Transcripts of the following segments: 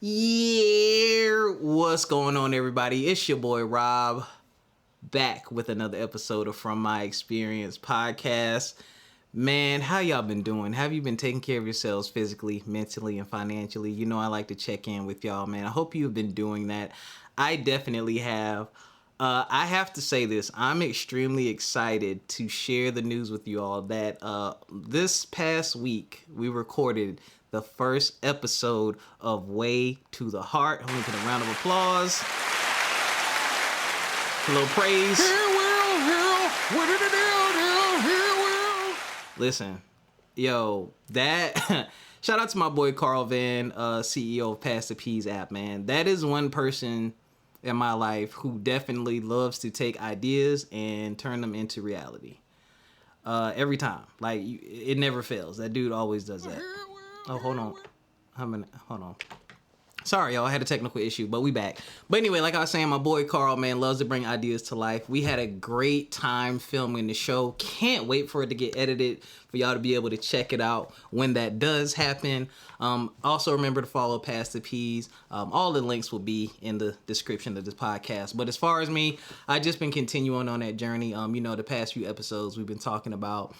Yeah, what's going on, everybody? It's your boy Rob, back with another episode of From My Experience podcast. Man, how y'all been doing? Have you been taking care of yourselves physically, mentally, and financially? You know I like to check in with y'all, man. I hope you've been doing that. I definitely have. I have to say this. I'm extremely excited to share the news with you all that this past week we recorded the first episode of Way to the Heart. I'm going to get a round of applause. A little praise. What did it do? Listen, yo, that... Shout out to my boy Corwyn, CEO of Pass the Peas app, man. That is one person in my life who definitely loves to take ideas and turn them into reality. Every time. Like, it never fails. That dude always does that. Oh, hold on. Hold on. Sorry, y'all. I had a technical issue, but we back. But anyway, like I was saying, my boy Carl, man, loves to bring ideas to life. We had a great time filming the show. Can't wait for it to get edited, for y'all to be able to check it out when that does happen. Also, remember to follow Pass the Peas. All the links will be in the description of this podcast. But as far as me, I just been continuing on that journey. The past few episodes we've been talking about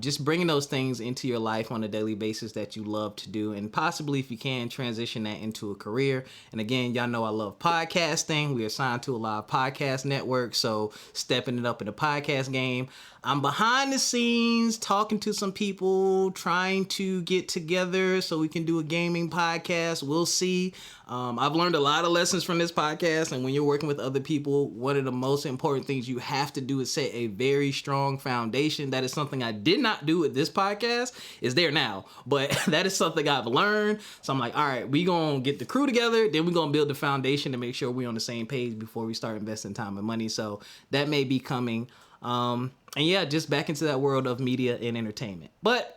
just bringing those things into your life on a daily basis that you love to do, and possibly, if you can, transition that into a career. And again, y'all know I love podcasting. We are signed to a live podcast network, so stepping it up in the podcast game. I'm behind the scenes talking to some people, trying to get together so we can do a gaming podcast. We'll see. I've learned a lot of lessons from this podcast, and when you're working with other people, one of the most important things you have to do is set a very strong foundation. That is something I did not do with this podcast. It's there now, but that is something I've learned. So I'm like, all right, we gonna get the crew together, then we're gonna build the foundation to make sure we're on the same page before we start investing time and money. So that may be coming. And yeah, just back into that world of media and entertainment. But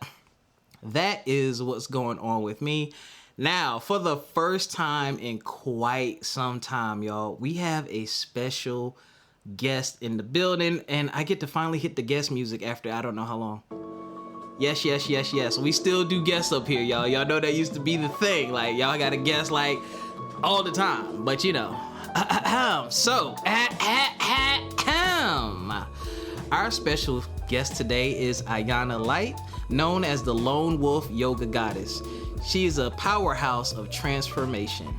that is what's going on with me. Now, for the first time in quite some time, y'all, we have a special guest in the building, and I get to finally hit the guest music after I don't know how long. Yes. We still do guests up here, y'all. Y'all know that used to be the thing. Like, y'all got to guest, like, all the time. But, you know. Our special guest today is Ayanna Light, known as the Lone Wolf Yoga Goddess. She is a powerhouse of transformation.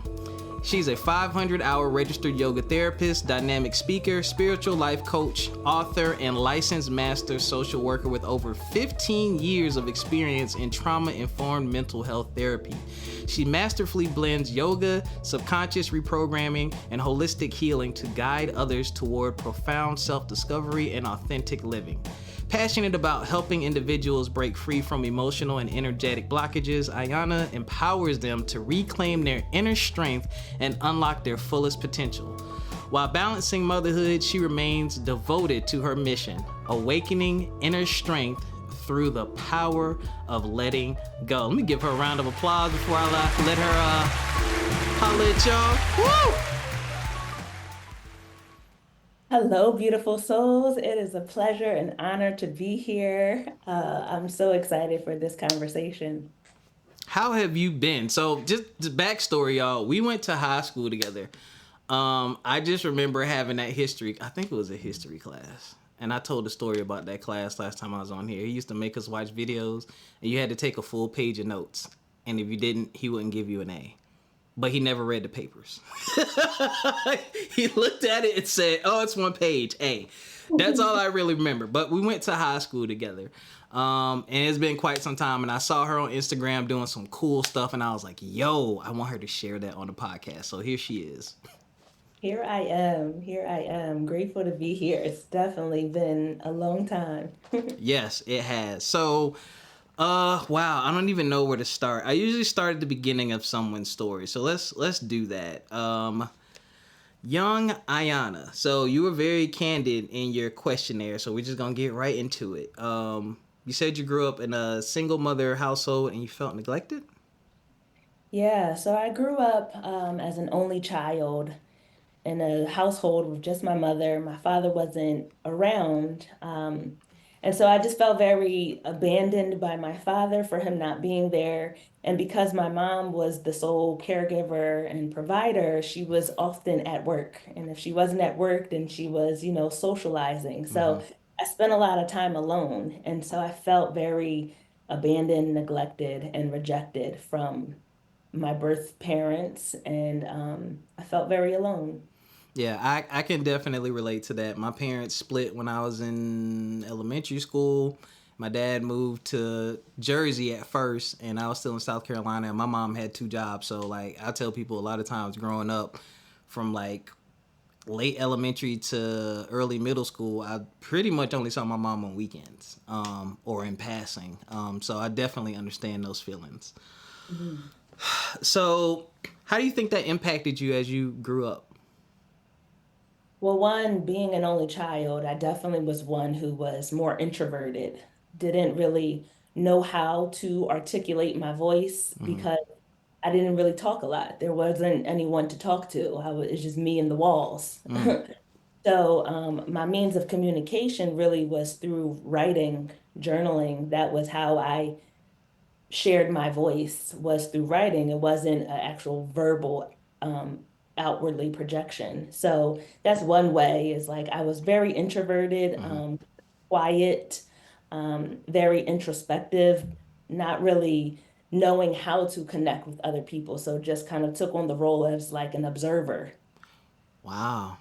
She's a 500-hour registered yoga therapist, dynamic speaker, spiritual life coach, author, and licensed master social worker with over 15 years of experience in trauma-informed mental health therapy. She masterfully blends yoga, subconscious reprogramming, and holistic healing to guide others toward profound self-discovery and authentic living. Passionate about helping individuals break free from emotional and energetic blockages, Ayanna empowers them to reclaim their inner strength and unlock their fullest potential. While balancing motherhood, she remains devoted to her mission, awakening inner strength through the power of letting go. Let me give her a round of applause before I let her holla at y'all. Woo! Hello, beautiful souls. It is a pleasure and honor to be here. I'm so excited for this conversation. How have you been? So just the backstory, y'all. We went to high school together. I just remember having that history. I think it was a history class. And I told the story about that class last time I was on here. He used to make us watch videos, and you had to take a full page of notes. And if you didn't, he wouldn't give you an A. But he never read the papers. He looked at it and said, oh, it's one page, A. That's all I really remember. But we went to high school together. And it's been quite some time. And I saw her on Instagram doing some cool stuff. And I was like, yo, I want her to share that on the podcast. So here she is. Here I am. Grateful to be here. It's definitely been a long time. Yes, it has. So... wow, I don't even know where to start. I usually start at the beginning of someone's story. So let's do that. Young Ayanna. So you were very candid in your questionnaire, so we're just going to get right into it. You said you grew up in a single mother household and you felt neglected? Yeah, so I grew up as an only child in a household with just my mother. My father wasn't around. And so I just felt very abandoned by my father for him not being there. And because my mom was the sole caregiver and provider, she was often at work. And if she wasn't at work, then she was, socializing. Hmm. So I spent a lot of time alone. And so I felt very abandoned, neglected, and rejected from my birth parents. And I felt very alone. Yeah, I can definitely relate to that. My parents split when I was in elementary school. My dad moved to Jersey at first, and I was still in South Carolina. And my mom had two jobs, so like I tell people a lot of times growing up, from like late elementary to early middle school, I pretty much only saw my mom on weekends, or in passing. So I definitely understand those feelings. Mhm. So, how do you think that impacted you as you grew up? Well, one, being an only child, I definitely was one who was more introverted, didn't really know how to articulate my voice Mm-hmm. because I didn't really talk a lot. There wasn't anyone to talk to. It's just me and the walls. Mm. So, my means of communication really was through writing, journaling. That was how I shared my voice, was through writing. It wasn't an actual verbal outwardly projection. So that's one way, is like I was very introverted, Mm-hmm. quiet, very introspective, not really knowing how to connect with other people. So just kind of took on the role as like an observer. Wow.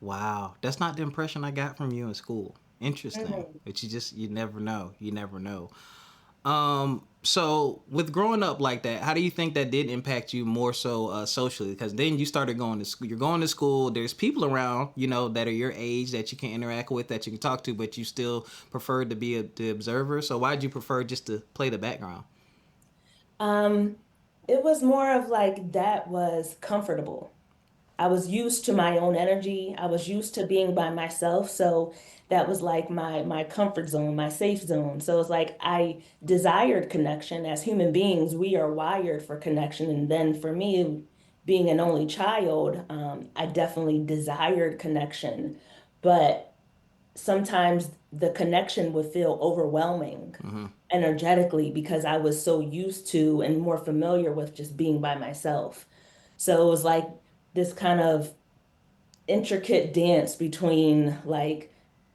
Wow, that's not the impression I got from you in school. Interesting, Mhm. but you never know. You never know. So with growing up like that, how do you think that did impact you more so socially? Because then you started going to school. You're going to school. There's people around, that are your age that you can interact with, that you can talk to, but you still preferred to be the observer. So why'd you prefer just to play the background? Um, it was more of like that was comfortable. I was used to my own energy. I was used to being by myself. So that was like my comfort zone, my safe zone. So it's like I desired connection. As human beings, we are wired for connection. And then for me, being an only child, I definitely desired connection. But sometimes the connection would feel overwhelming Mm-hmm. energetically because I was so used to and more familiar with just being by myself. So it was like this kind of intricate dance between like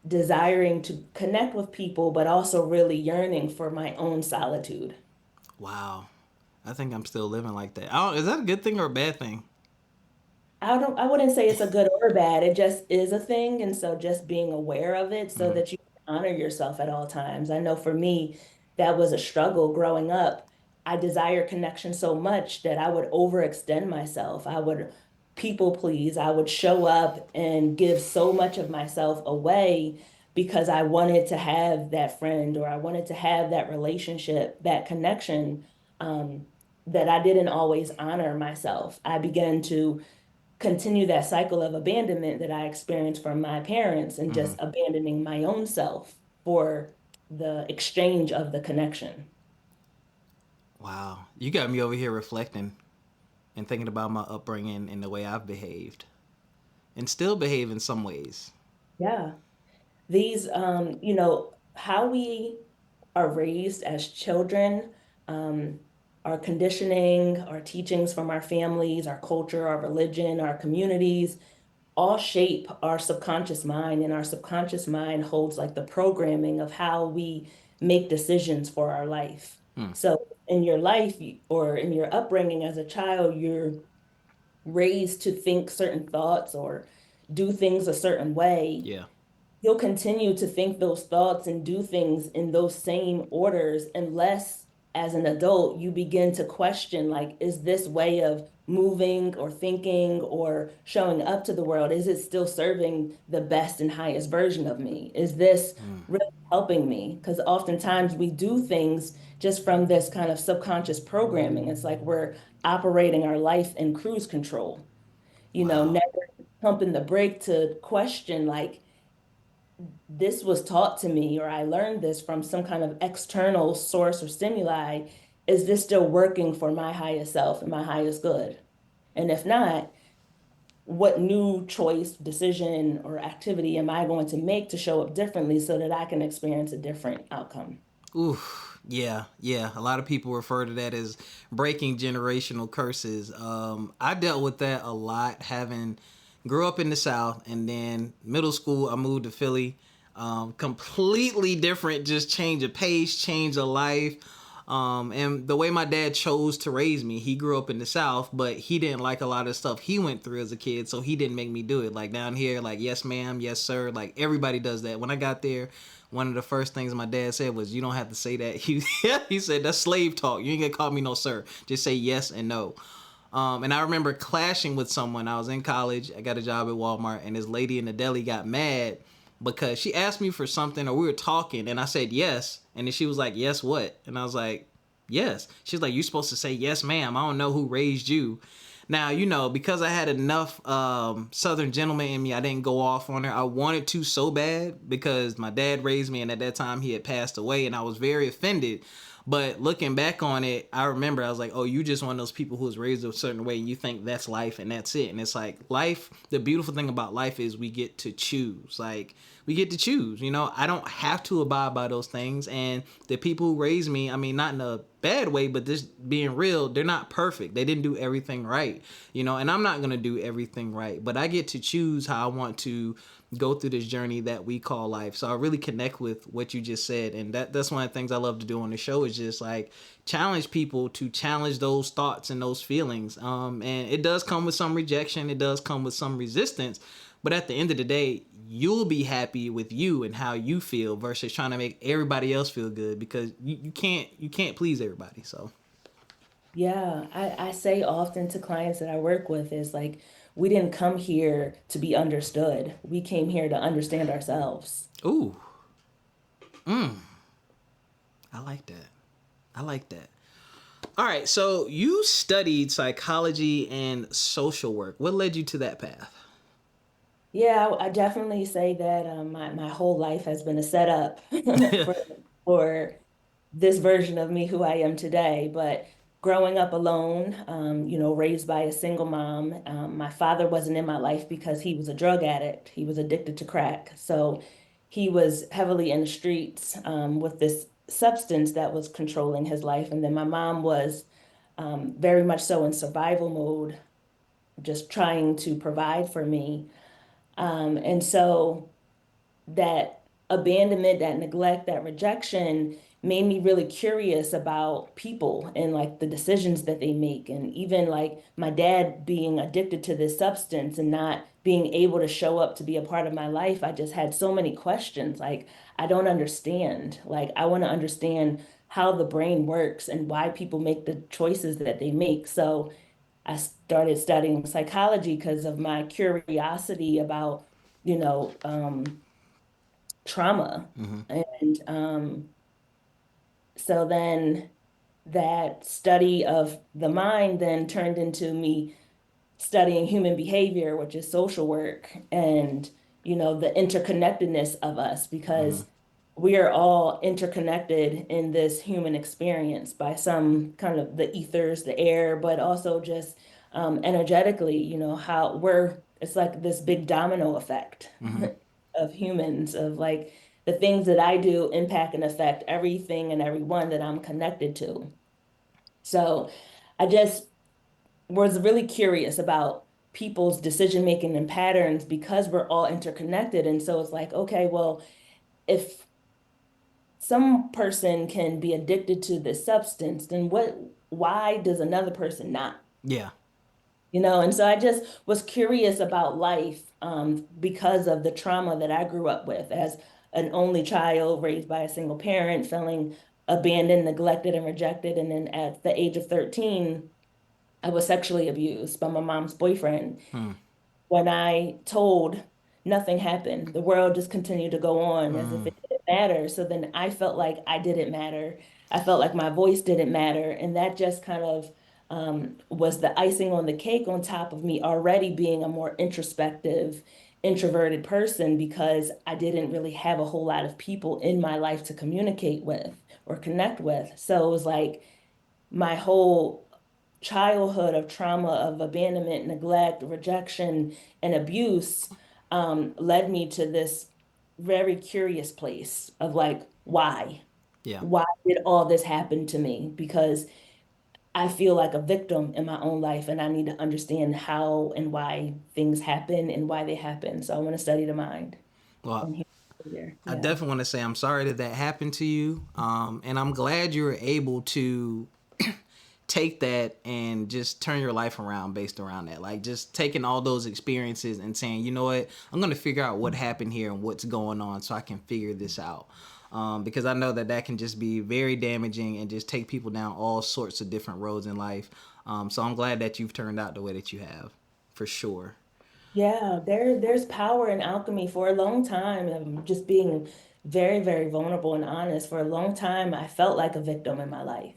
desiring to connect with people, but also really yearning for my own solitude. Wow, I think I'm still living like that. I don't, is that a good thing or a bad thing? I wouldn't say it's a good or bad. It just is a thing. And so just being aware of it so Mm-hmm. that you can honor yourself at all times. I know for me, that was a struggle growing up. I desired connection so much that I would overextend myself. I would people please. I would show up and give so much of myself away because I wanted to have that friend or I wanted to have that relationship, that connection, that I didn't always honor myself. I began to continue that cycle of abandonment that I experienced from my parents and Mm-hmm. just abandoning my own self for the exchange of the connection. Wow, you got me over here reflecting and thinking about my upbringing and the way I've behaved and still behave in some ways. Yeah. These, how we are raised as children, um, our conditioning, our teachings from our families, our culture, our religion, our communities, all shape our subconscious mind, and our subconscious mind holds like the programming of how we make decisions for our life. Hmm. So in your life or in your upbringing as a child, you're raised to think certain thoughts or do things a certain way. Yeah. You'll continue to think those thoughts and do things in those same orders unless as an adult you begin to question, like, is this way of moving or thinking or showing up to the world, is it still serving the best and highest version of me? Is this Hmm. really helping me? Because oftentimes we do things just from this kind of subconscious programming. It's like we're operating our life in cruise control, Wow. never pumping the brake to question, like, this was taught to me or I learned this from some kind of external source or stimuli. Is this still working for my highest self and my highest good? And if not, what new choice, decision, or activity am I going to make to show up differently so that I can experience a different outcome? Ooh, yeah, yeah. A lot of people refer to that as breaking generational curses. I dealt with that a lot. Having grew up in the South, and then middle school, I moved to Philly. Completely different, just change of pace, change of life. And the way my dad chose to raise me, he grew up in the South, but he didn't like a lot of stuff he went through as a kid, so he didn't make me do it. Like down here, like yes ma'am, yes sir, like everybody does that. When I got there, one of the first things my dad said was, "You don't have to say that." He said, "That's slave talk. You ain't gonna call me no sir. Just say yes and no." And I remember clashing with someone. I was in college. I got a job at Walmart, and this lady in the deli got mad because she asked me for something, or we were talking, and I said yes, and then she was like, "Yes, what?" And I was like, "Yes." She's like, "You're supposed to say yes, ma'am. I don't know who raised you." Now, because I had enough Southern gentleman in me, I didn't go off on her. I wanted to so bad because my dad raised me, and at that time he had passed away, and I was very offended. But looking back on it, I remember I was like, "Oh, you just one of those people who was raised a certain way, and you think that's life and that's it." And it's like life. The beautiful thing about life is we get to choose. Like we get to choose. I don't have to abide by those things. And the people who raised me, I mean, not in a bad way, but just being real, they're not perfect. They didn't do everything right. And I'm not gonna do everything right, but I get to choose how I want to go through this journey that we call life. So I really connect with what you just said, and that's one of the things I love to do on the show is just like challenge people to challenge those thoughts and those feelings. And it does come with some rejection, it does come with some resistance, but at the end of the day, you'll be happy with you and how you feel versus trying to make everybody else feel good because you can't please everybody. So Yeah, I say often to clients that I work with is like, we didn't come here to be understood. We came here to understand ourselves. ooh, I like that. I like that. All right, so you studied psychology and social work. What led you to that path? Yeah, I definitely say that my whole life has been a setup for for this version of me who I am today. But growing up alone, raised by a single mom, my father wasn't in my life because he was a drug addict. He was addicted to crack. So he was heavily in the streets with this substance that was controlling his life. And then my mom was very much so in survival mode, just trying to provide for me. And so that abandonment, that neglect, that rejection made me really curious about people and like the decisions that they make. And even like my dad being addicted to this substance and not being able to show up to be a part of my life, I just had so many questions. Like, I don't understand. Like, I want to understand how the brain works and why people make the choices that they make. So I started studying psychology because of my curiosity about, you know, trauma. Mm-hmm. And so then that study of the mind then turned into me studying human behavior, which is social work, and the interconnectedness of us Mm-hmm. because we are all interconnected in this human experience by some kind of the ethers, the air, but also just energetically, how it's like this big domino effect Mm-hmm. of humans, of like the things that I do impact and affect everything and everyone that I'm connected to. So I just was really curious about people's decision making and patterns because we're all interconnected. And so it's like, okay, well, if some person can be addicted to this substance, then why does another person not? Yeah. And so I just was curious about life because of the trauma that I grew up with as an only child raised by a single parent, feeling abandoned, neglected, and rejected. And then at the age of 13, I was sexually abused by my mom's boyfriend. Hmm. When I told, nothing happened. The world just continued to go on as if Mm. it didn't matter. So then I felt like I didn't matter. I felt like my voice didn't matter. And that just kind of was the icing on the cake on top of me already being a more introspective, introverted person because I didn't really have a whole lot of people in my life to communicate with or connect with. So it was like my whole childhood of trauma, of abandonment, neglect, rejection, and abuse, led me to this very curious place of like, why? Yeah. Why did all this happen to me? Because I feel like a victim in my own life, and I need to understand how and why things happen and why they happen. So I want to study the mind Well, and here. I Yeah. definitely want to say I'm sorry that that happened to you. And I'm glad you were able to take that and just turn your life around based around that. Like just taking all those experiences and saying, you know what, I'm going to figure out what happened here and what's going on so I can figure this out. Because I know that that can just be very damaging and just take people down all sorts of different roads in life. So I'm glad that you've turned out the way that you have, for sure. Yeah, there's power in alchemy. For a long time, I'm just being very, very vulnerable and honest. For a long time, I felt like a victim in my life.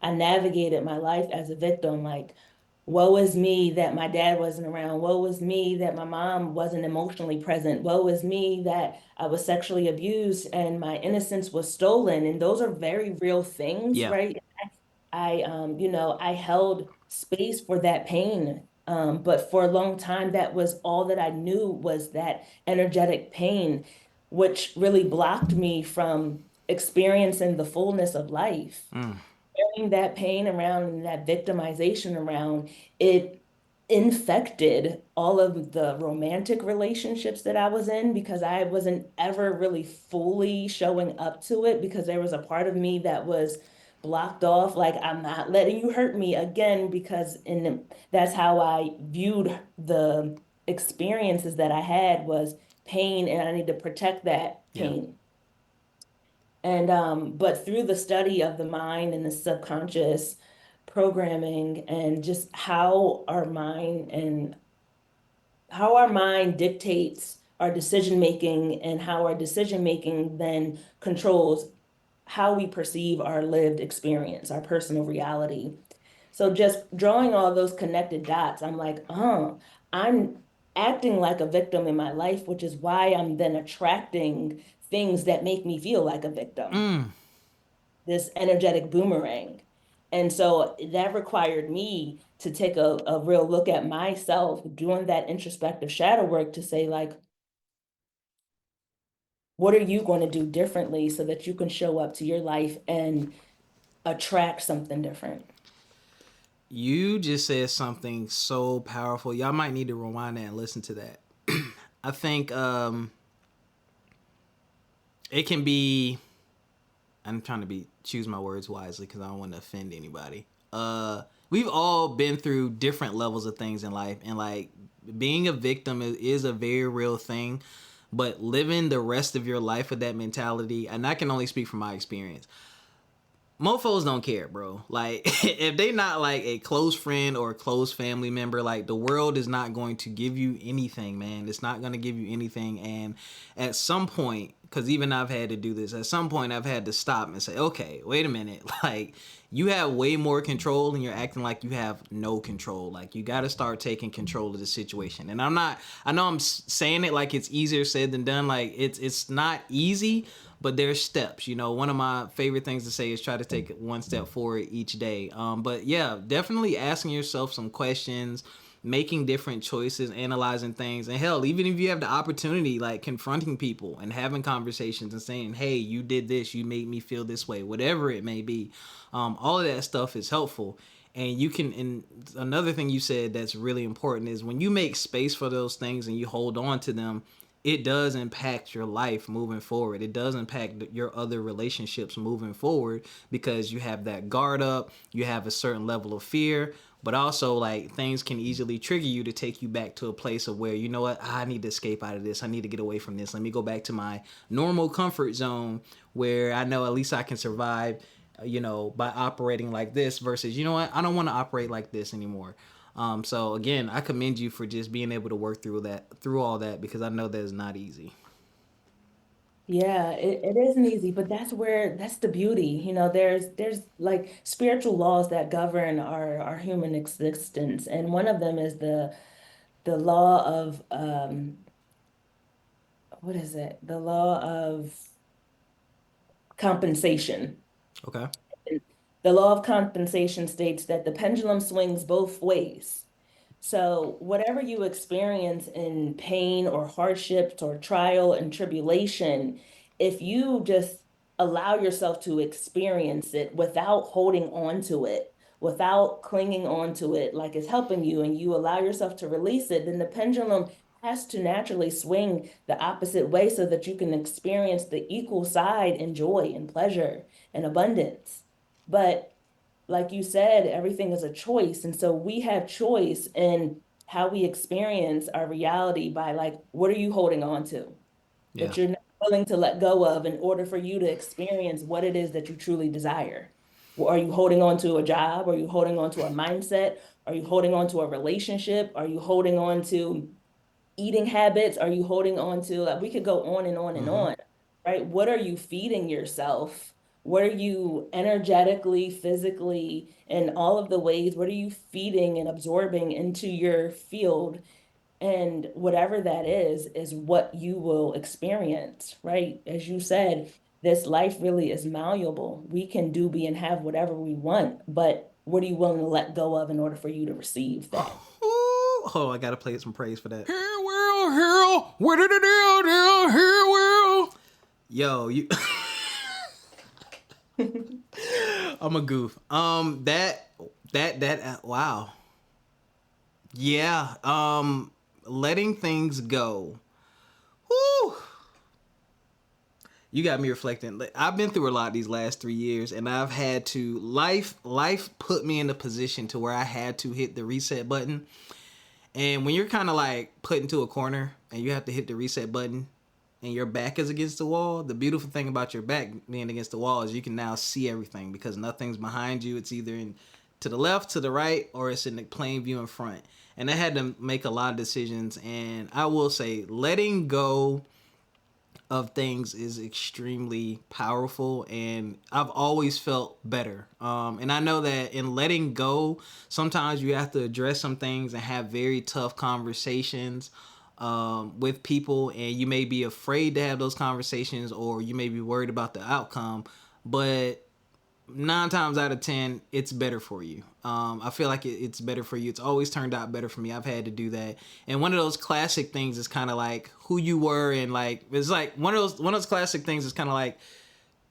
I navigated my life as a victim, like, woe is me that my dad wasn't around. Woe is me that my mom wasn't emotionally present. Woe is me that I was sexually abused and my innocence was stolen. And those are very real things, Yeah. right? I held space for that pain. But for a long time, that was all that I knew was that energetic pain, which really blocked me from experiencing the fullness of life. Mm. Carrying that pain around and that victimization around, it infected all of the romantic relationships that I was in because I wasn't ever really fully showing up to it because there was a part of me that was blocked off, like I'm not letting you hurt me again because that's how I viewed the experiences that I had was pain and I need to protect that Yeah. pain. And but through the study of the mind and the subconscious programming and just how our mind dictates our decision making and how our decision making then controls how we perceive our lived experience, our personal reality. So just drawing all those connected dots, I'm like, I'm acting like a victim in my life, which is why I'm then attracting things that make me feel like a victim, Mm. this energetic boomerang. And so that required me to take a real look at myself, doing that introspective shadow work to say, like, what are you going to do differently so that you can show up to your life and attract something different? You just said something so powerful. Y'all might need to rewind that and listen to that. I think it can be. I'm trying to be choose my words wisely because I don't want to offend anybody. We've all been through different levels of things in life, and like being a victim is a very real thing. But living the rest of your life with that mentality, and I can only speak from my experience, mofos don't care, bro. Like if they not like a close friend or a close family member, like the world is not going to give you anything, man. It's not going to give you anything. And at some point, because even I've had to do this, at some point I've had to stop and say, okay, wait a minute. Like you have way more control and you're acting like you have no control. Like you got to start taking control of the situation. And I know I'm saying it like it's easier said than done. Like it's not easy, but there's steps. You know, one of my favorite things to say is try to take it one step forward each day. But yeah, definitely asking yourself some questions, making different choices, analyzing things, and hell, even if you have the opportunity, like confronting people and having conversations and saying, hey, you did this, you made me feel this way, whatever it may be. All of that stuff is helpful. And you can, and another thing you said that's really important is when you make space for those things and you hold on to them, it does impact your life moving forward. It does impact your other relationships moving forward because you have that guard up, you have a certain level of fear, but also like things can easily trigger you to take you back to a place of where, you know what, I need to escape out of this. I need to get away from this. Let me go back to my normal comfort zone where I know at least I can survive, you know, by operating like this versus, you know what, I don't want to operate like this anymore. So again, I commend you for just being able to work through all that, because I know that is not easy. Yeah, it isn't easy, but that's the beauty. There's like spiritual laws that govern our human existence. And one of them is the law of what is it? The law of compensation. Okay. The law of compensation states that the pendulum swings both ways. So, whatever you experience in pain or hardships or trial and tribulation, if you just allow yourself to experience it without holding on to it, without clinging on to it like it's helping you, and you allow yourself to release it, then the pendulum has to naturally swing the opposite way so that you can experience the equal side in joy and pleasure and abundance. But like you said, everything is a choice. And so we have choice in how we experience our reality by like, what are you holding on to Yeah. that you're not willing to let go of in order for you to experience what it is that you truly desire? Well, are you holding on to a job? Are you holding on to a mindset? Are you holding on to a relationship? Are you holding on to eating habits? Are you holding on to, like, we could go on and on and Mm-hmm. on, right? What are you feeding yourself? What are you energetically, physically, in all of the ways? What are you feeding and absorbing into your field? And whatever that is what you will experience, right? As you said, this life really is malleable. We can do, be, and have whatever we want, but what are you willing to let go of in order for you to receive that? Ooh, hold on, I gotta play some praise for that. Here will, here, what did it do? Here will. Yo, you. I'm a goof. Wow. Yeah. Letting things go. Woo. You got me reflecting. Like, I've been through a lot these last 3 years, and I've had to life put me in a position to where I had to hit the reset button. And when you're kind of like put into a corner and you have to hit the reset button and your back is against the wall, the beautiful thing about your back being against the wall is you can now see everything because nothing's behind you. It's either in to the left, to the right, or it's in the plain view in front. And I had to make a lot of decisions. And I will say, letting go of things is extremely powerful, and I've always felt better. And I know that in letting go, sometimes you have to address some things and have very tough conversations with people, and you may be afraid to have those conversations, or you may be worried about the outcome. But 9 times out of 10, it's better for you. I feel like it's better for you. It's always turned out better for me. I've had to do that, and one of those classic things is kind of like who you were, and like it's like one of those classic things is kind of like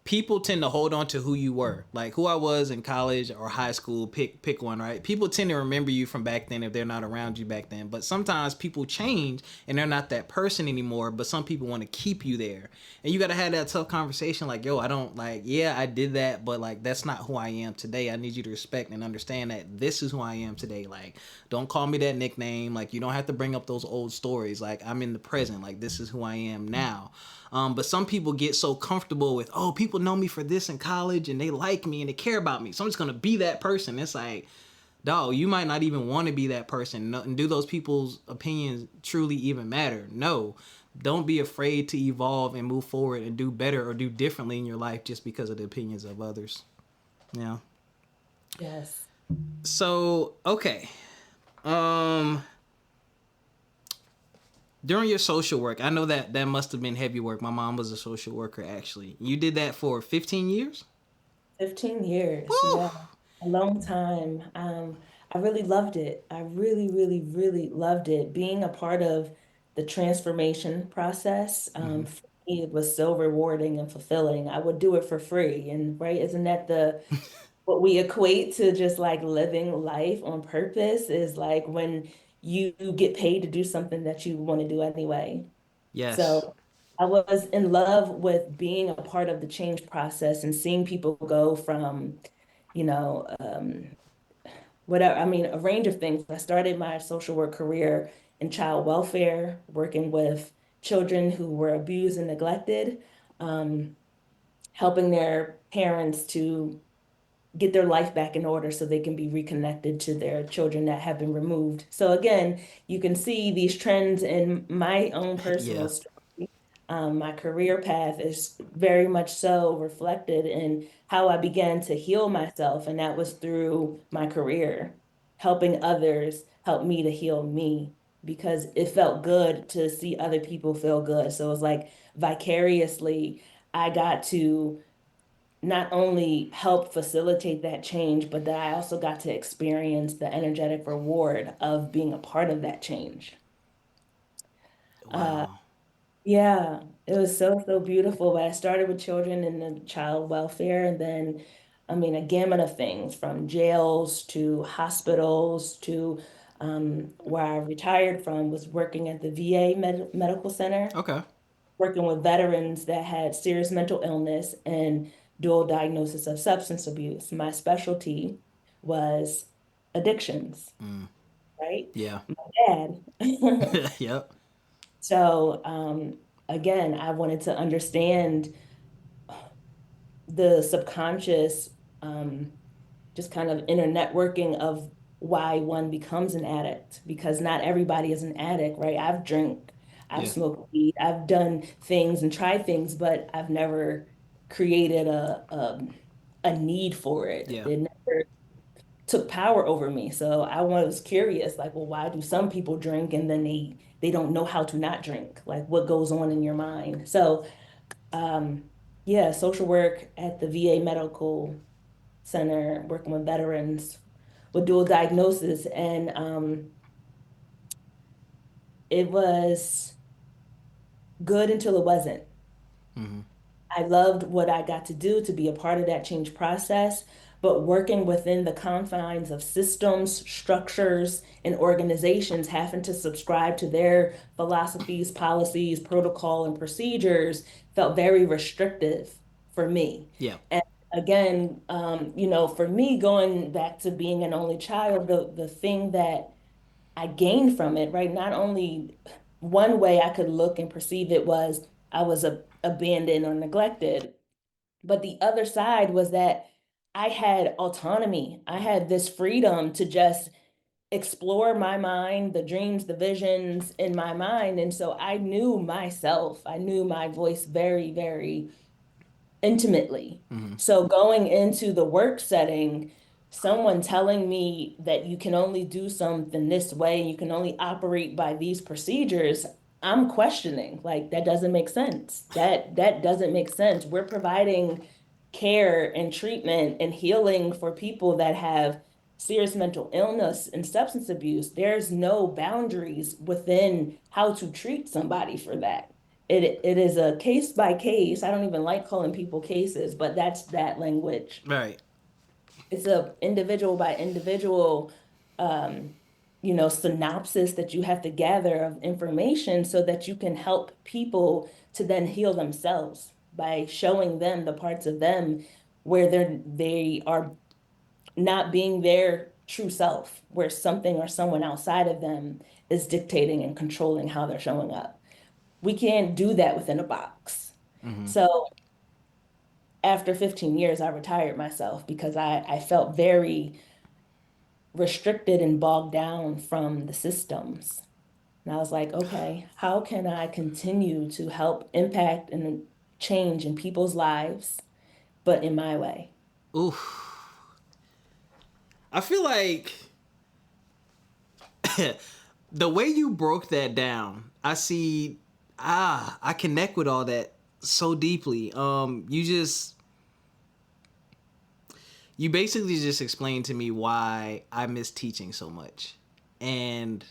people tend to hold on to who you were, like who I was in college or high school. Pick one, right? People tend to remember you from back then if they're not around you back then. But sometimes people change and they're not that person anymore. But some people want to keep you there, and you got to have that tough conversation. Like, yo, I don't like. Yeah, I did that, but like that's not who I am today. I need you to respect and understand that this is who I am today. Like, don't call me that nickname. Like, you don't have to bring up those old stories. Like, I'm in the present. Like, this is who I am now. But some people get so comfortable with, oh, people know me for this in college and they like me and they care about me, so I'm just gonna be that person. It's like, dog, you might not even want to be that person. And do those people's opinions truly even matter? No. Don't be afraid to evolve and move forward and do better or do differently in your life just because of the opinions of others. Yeah. Yes. So, okay. Um, During your social work, I know that that must have been heavy work. My mom was a social worker, actually. You did that for 15 years? 15 years, Woo! yeah, a long time. I really loved it. I really, really, really loved it. Being a part of the transformation process, Mm-hmm. for me, it was so rewarding and fulfilling. I would do it for free. And right, isn't that the what we equate to just like living life on purpose is like when you get paid to do something that you want to do anyway. Yes. So I was in love with being a part of the change process and seeing people go from, you know, whatever, I mean, a range of things. I started my social work career in child welfare, working with children who were abused and neglected, um, helping their parents to get their life back in order so they can be reconnected to their children that have been removed. So again, you can see these trends in my own Yeah. personal story. My career path is very much so reflected in how I began to heal myself, and that was through my career. Helping others help me to heal me because it felt good to see other people feel good. So it was like vicariously, I got to not only help facilitate that change, but that I also got to experience the energetic reward of being a part of that change. Uh, Wow. yeah, it was so, so beautiful. But I started with children in the child welfare, and then, I mean, a gamut of things from jails to hospitals to where I retired from was working at the VA Medical Center, Okay. working with veterans that had serious mental illness and dual diagnosis of substance abuse. My specialty was addictions, Mm. right? Yeah. My dad. Yep. So, again, I wanted to understand the subconscious, um, just kind of inner networking of why one becomes an addict, because not everybody is an addict, right? I've drank, I've Yeah. smoked weed, I've done things and tried things, but I've never created a need for it. Yeah. It never took power over me. So I was curious, like, well, why do some people drink and then they don't know how to not drink? Like, what goes on in your mind? So, um, yeah, social work at the VA Medical Center, working with veterans with dual diagnosis, and it was good until it wasn't. Mm-hmm. I loved what I got to do to be a part of that change process, but working within the confines of systems, structures, and organizations having to subscribe to their philosophies, policies, protocol, and procedures felt very restrictive for me. Yeah. And again, for me, going back to being an only child, the thing that I gained from it, right? Not only one way I could look and perceive it was I was abandoned or neglected, but the other side was that I had autonomy. I had this freedom to just explore my mind, the dreams, the visions in my mind. And so I knew myself. I knew my voice very, very intimately. Mm-hmm. So going into the work setting, someone telling me that you can only do something this way, you can only operate by these procedures, I'm questioning, like that doesn't make sense. That doesn't make sense. We're providing care and treatment and healing for people that have serious mental illness and substance abuse. There's no boundaries within how to treat somebody for that. It is a case by case. I don't even like calling people cases, but that's that language. Right. It's a individual by individual, um, synopsis that you have to gather of information so that you can help people to then heal themselves by showing them the parts of them where they are not being their true self, where something or someone outside of them is dictating and controlling how they're showing up. We can't do that within a box. Mm-hmm. So after 15 years, I retired myself because I felt very restricted and bogged down from the systems. And I was like, okay, how can I continue to help impact and change in people's lives, but in my way? Oof. I feel like the way you broke that down, I see. I connect with all that so deeply. You basically just explained to me why I miss teaching so much, and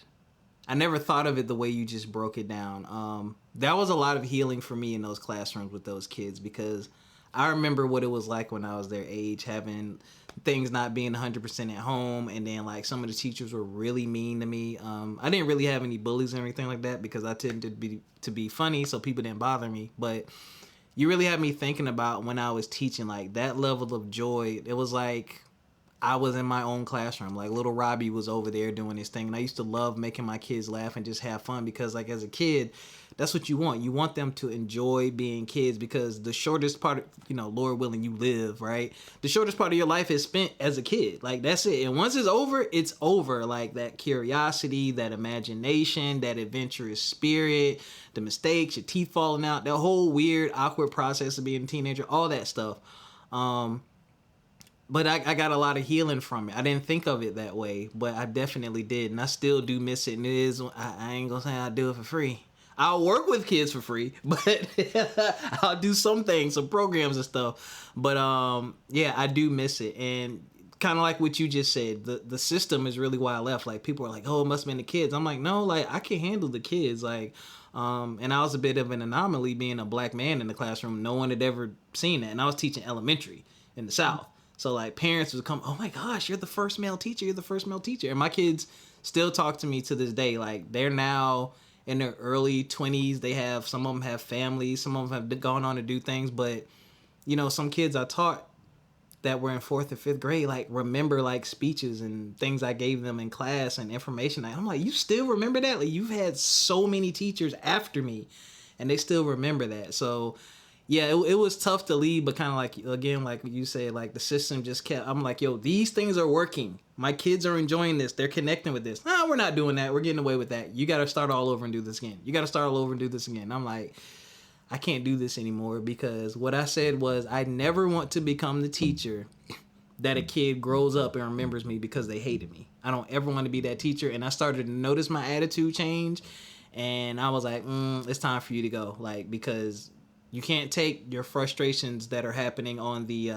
I never thought of it the way you just broke it down. That was a lot of healing for me in those classrooms with those kids, because I remember what it was like when I was their age, having things not being 100% at home, and then like some of the teachers were really mean to me. I didn't really have any bullies or anything like that because I tended to be funny, so people didn't bother me. But you really had me thinking about when I was teaching, like that level of joy. It was like I was in my own classroom. Like little Robbie was over there doing his thing. And I used to love making my kids laugh and just have fun, because like as a kid, that's what you want. You want them to enjoy being kids, because the shortest part of, Lord willing, you live, right? The shortest part of your life is spent as a kid. Like that's it. And once it's over, it's over. Like that curiosity, that imagination, that adventurous spirit, the mistakes, your teeth falling out, that whole weird, awkward process of being a teenager, all that stuff. But I got a lot of healing from it. I didn't think of it that way, but I definitely did, and I still do miss it. And it is, I ain't gonna say I do it for free. I'll work with kids for free, but I'll do some things, some programs and stuff. But yeah, I do miss it. And kind of like what you just said, the system is really why I left. Like people are like, oh, it must have been the kids. I'm like, no, like I can handle the kids. Like, and I was a bit of an anomaly being a black man in the classroom. No one had ever seen that, and I was teaching elementary in the South. So like parents would come, oh my gosh, you're the first male teacher. You're the first male teacher, and my kids still talk to me to this day. Like they're now in their early 20s. They have, some of them have families, some of them have gone on to do things. But you know, some kids I taught that were in fourth or fifth grade like remember like speeches and things I gave them in class and information. I'm like, you still remember that? Like you've had so many teachers after me and they still remember that. So yeah, it was tough to leave, but kind of like, again, like you said, like the system just kept, I'm like, yo, these things are working. My kids are enjoying this. They're connecting with this. No, we're not doing that. We're getting away with that. You got to start all over and do this again. You got to start all over and do this again. I'm like, I can't do this anymore, because what I said was I never want to become the teacher that a kid grows up and remembers me because they hated me. I don't ever want to be that teacher. And I started to notice my attitude change, and I was like, it's time for you to go. Like, because you can't take your frustrations that are happening on the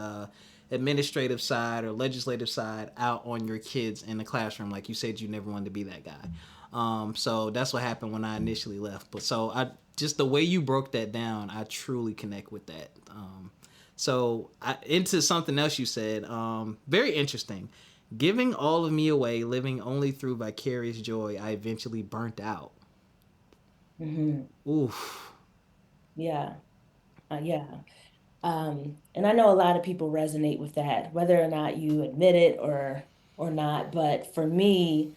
administrative side or legislative side out on your kids in the classroom. Like you said, you never wanted to be that guy. So that's what happened when I initially left. But so I just, the way you broke that down, I truly connect with that. Into something else you said, very interesting. Giving all of me away, living only through vicarious joy, I eventually burnt out. Hmm. Oof. Yeah. Yeah. And I know a lot of people resonate with that, whether or not you admit it or not. But for me,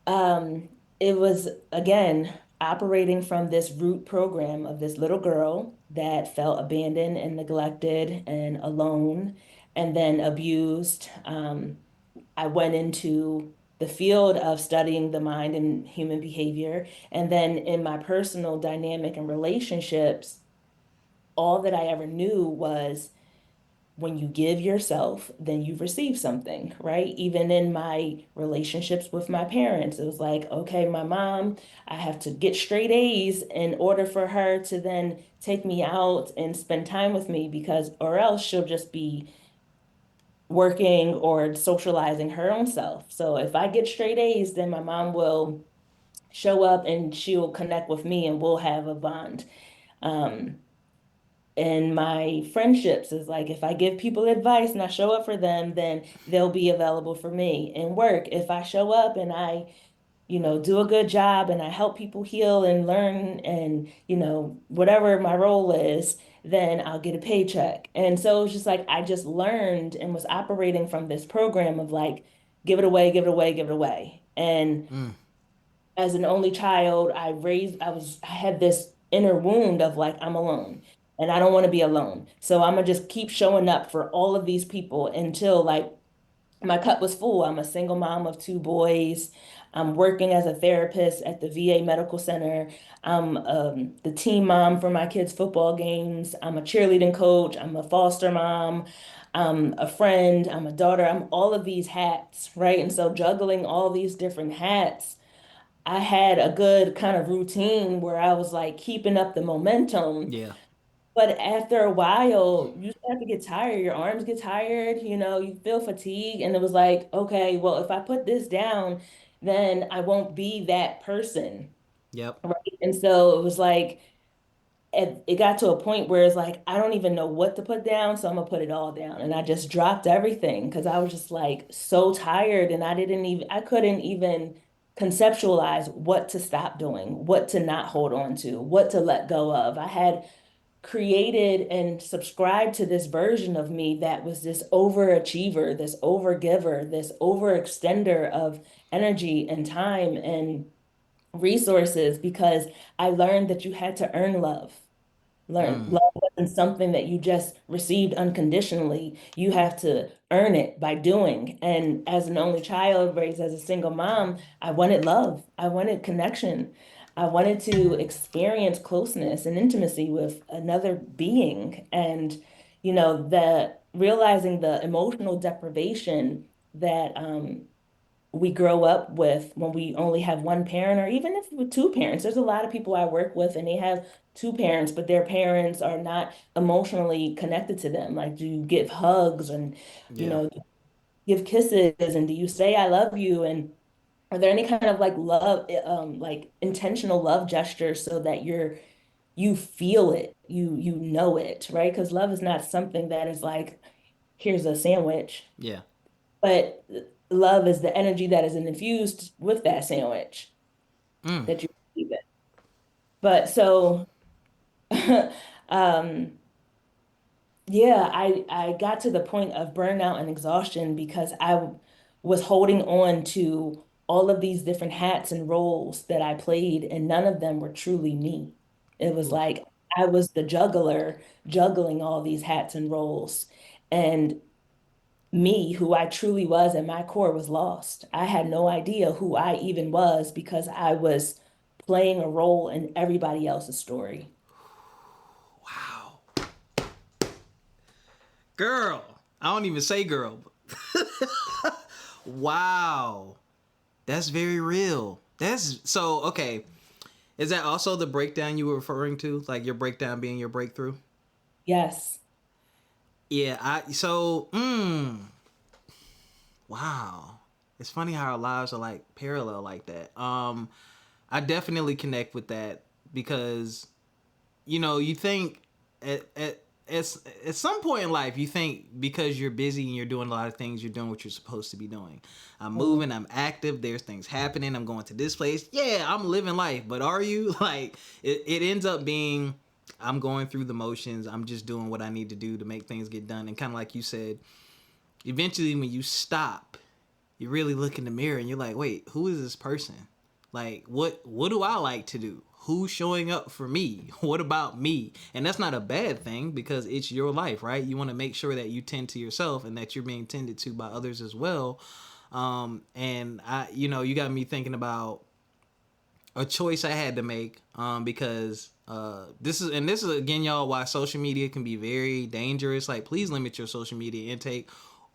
it was again operating from this root program of this little girl that felt abandoned and neglected and alone and then abused. I went into the field of studying the mind and human behavior. And then in my personal dynamic and relationships, all that I ever knew was when you give yourself, then you receive something, right? Even in my relationships with my parents, it was like, okay, my mom, I have to get straight A's in order for her to then take me out and spend time with me, because, or else she'll just be working or socializing her own self. So if I get straight A's, then my mom will show up and she'll connect with me and we'll have a bond. Um, and my friendships is like, if I give people advice and I show up for them, then they'll be available for me. And work, if I show up and I, do a good job and I help people heal and learn and, whatever my role is, then I'll get a paycheck. And so it's just like I just learned and was operating from this program of like, give it away, give it away, give it away. And Mm, as an only child, I had this inner wound of like, I'm alone and I don't want to be alone. So I'm gonna just keep showing up for all of these people until like my cup was full. I'm a single mom of two boys. I'm working as a therapist at the VA Medical Center. I'm the team mom for my kids' football games. I'm a cheerleading coach. I'm a foster mom. I'm a friend. I'm a daughter. I'm all of these hats, right? And so juggling all these different hats, I had a good kind of routine where I was like keeping up the momentum. yeah. But after a while, you start to get tired. Your arms get tired, you feel fatigue. And it was like, okay, well, if I put this down, then I won't be that person. Yep. Right. And so it was like, it got to a point where it's like, I don't even know what to put down. So I'm gonna put it all down. And I just dropped everything because I was just like so tired and I couldn't even conceptualize what to stop doing, what to not hold on to, what to let go of. I had created and subscribed to this version of me that was this overachiever, this overgiver, this overextender of energy and time and resources because I learned that you had to earn love. Learn Mm, love wasn't something that you just received unconditionally. You have to earn it by doing. And as an only child raised as a single mom, I wanted love. I wanted connection. I wanted to experience closeness and intimacy with another being. And, the realizing the emotional deprivation that we grow up with when we only have one parent, or even if with two parents. There's a lot of people I work with and they have two parents, but their parents are not emotionally connected to them. Like, do you give hugs and, you Yeah. know, give kisses, and do you say I love you? And are there any kind of like love, like intentional love gestures so that you feel it, you know it, right? Because love is not something that is like, here's a sandwich, Yeah. but love is the energy that is infused with that sandwich Mm. that you receive it. But so, um, yeah, I got to the point of burnout and exhaustion because was holding on to all of these different hats and roles that I played, and none of them were truly me. It was Oof. like I was the juggler juggling all these hats and roles. And me, who I truly was at my core, was lost. I had no idea who I even was because I was playing a role in everybody else's story. Wow. Girl. I don't even say girl. Wow. That's very real. That's so okay. Is that also the breakdown you were referring to? Like your breakdown being your breakthrough? Yes. Yeah, wow. It's funny how our lives are like parallel like that. I definitely connect with that because you think at at at some point in life, you think because you're busy and you're doing a lot of things, you're doing what you're supposed to be doing. I'm Mm. moving, I'm active, there's things happening, I'm going to this place. Yeah, I'm living life, but are you? Like, it ends up being, I'm going through the motions, I'm just doing what I need to do to make things get done. And kind of like you said, eventually when you stop, you really look in the mirror and you're like, wait, who is this person? Like, what do I like to do? Who's showing up for me? What about me? And that's not a bad thing because it's your life, right? You want to make sure that you tend to yourself and that you're being tended to by others as well. And you got me thinking about a choice I had to make because this is again, y'all, why social media can be very dangerous. Like, please limit your social media intake,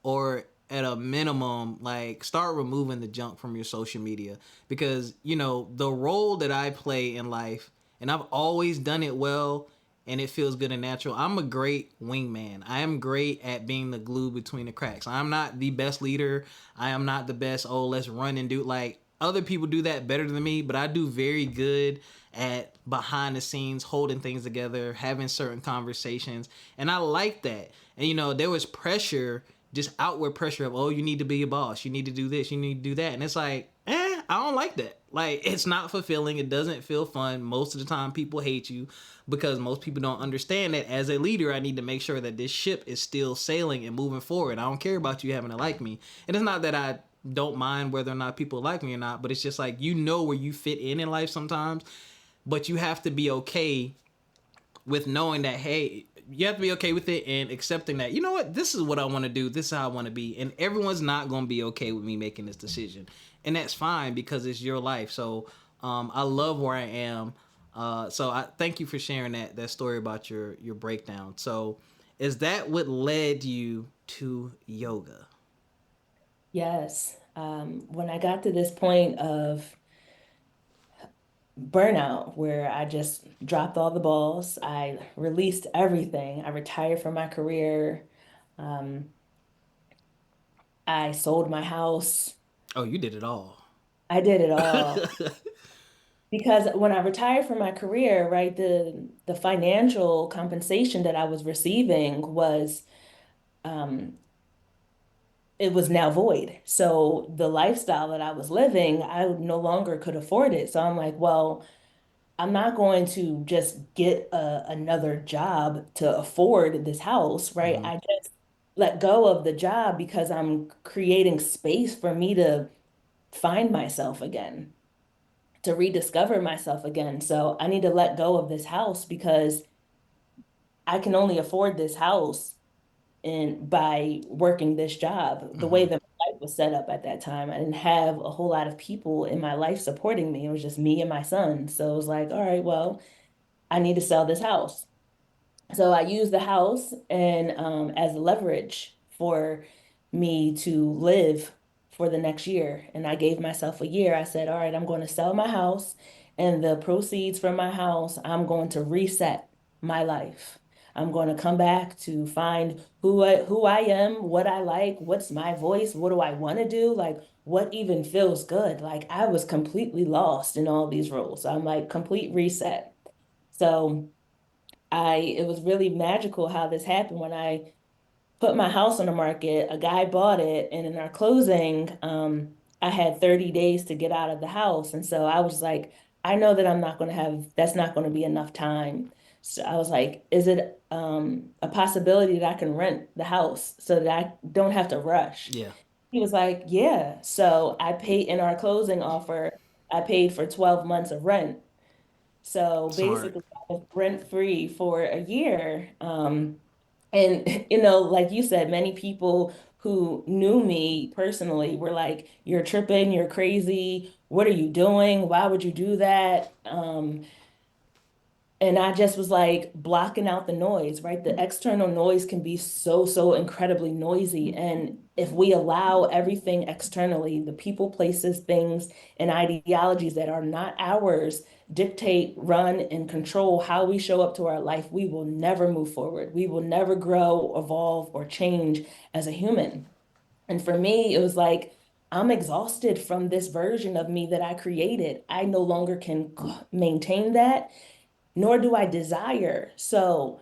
or at a minimum, like, start removing the junk from your social media because the role that I play in life, and I've always done it well. And it feels good and natural. I'm a great wingman. I am great at being the glue between the cracks. I'm not the best leader. I am not the best, oh, let's run and do, like, other people do that better than me, but I do very good at behind the scenes holding things together, having certain conversations, and I like that. And there was pressure, just outward pressure of, oh, you need to be a boss, you need to do this, you need to do that, and it's like, I don't like that. Like, it's not fulfilling, it doesn't feel fun. Most of the time people hate you because most people don't understand that as a leader I need to make sure that this ship is still sailing and moving forward. I don't care about you having to like me. And it's not that I don't mind whether or not people like me or not, but it's just like, where you fit in life sometimes, but you have to be okay with knowing that, hey, you have to be okay with it and accepting that, you know what, this is what I want to do, this is how I want to be, and everyone's not going to be okay with me making this decision, and that's fine because it's your life. So I love where I am. So I thank you for sharing that story about your breakdown. So is that what led you to yoga? Yes. When I got to this point of burnout where I just dropped all the balls, I released everything. I retired from my career. Um, I sold my house. Oh, you did it all. I did it all because when I retired from my career, right, the financial compensation that I was receiving was um, it was now void. So the lifestyle that I was living, I no longer could afford it. So I'm like, well, I'm not going to just get another job to afford this house, right? Mm-hmm. I just let go of the job because I'm creating space for me to find myself again, to rediscover myself again. So I need to let go of this house because I can only afford this house and by working this job, the way Mm-hmm. that my life was set up at that time, I didn't have a whole lot of people in my life supporting me. It was just me and my son. So it was like, all right, well, I need to sell this house. So I used the house and as leverage for me to live for the next year. And I gave myself a year. I said, all right, I'm going to sell my house, and the proceeds from my house, I'm going to reset my life. I'm going to come back to find who I am, what I like, what's my voice, what do I want to do, like what even feels good. Like I was completely lost in all these roles. I'm like complete reset. So it was really magical how this happened when I put my house on the market. A guy bought it, and in our closing, I had 30 days to get out of the house. And so I was like, I know that I'm not going to have, that's not going to be enough time. So I was like, is it a possibility that I can rent the house so that I don't have to rush? Yeah. He was like, yeah. So I paid in our closing offer, I paid for 12 months of rent. So Smart. basically, I was rent free for a year. And you know, like you said, many people who knew me personally were like, "You're tripping, you're crazy. What are you doing? Why would you do that?" And I just was like blocking out the noise, right? The external noise can be so, so incredibly noisy. And if we allow everything externally, the people, places, things, and ideologies that are not ours dictate, run, and control how we show up to our life, we will never move forward. We will never grow, evolve, or change as a human. And for me, it was like, I'm exhausted from this version of me that I created. I no longer can maintain that, nor do I desire. So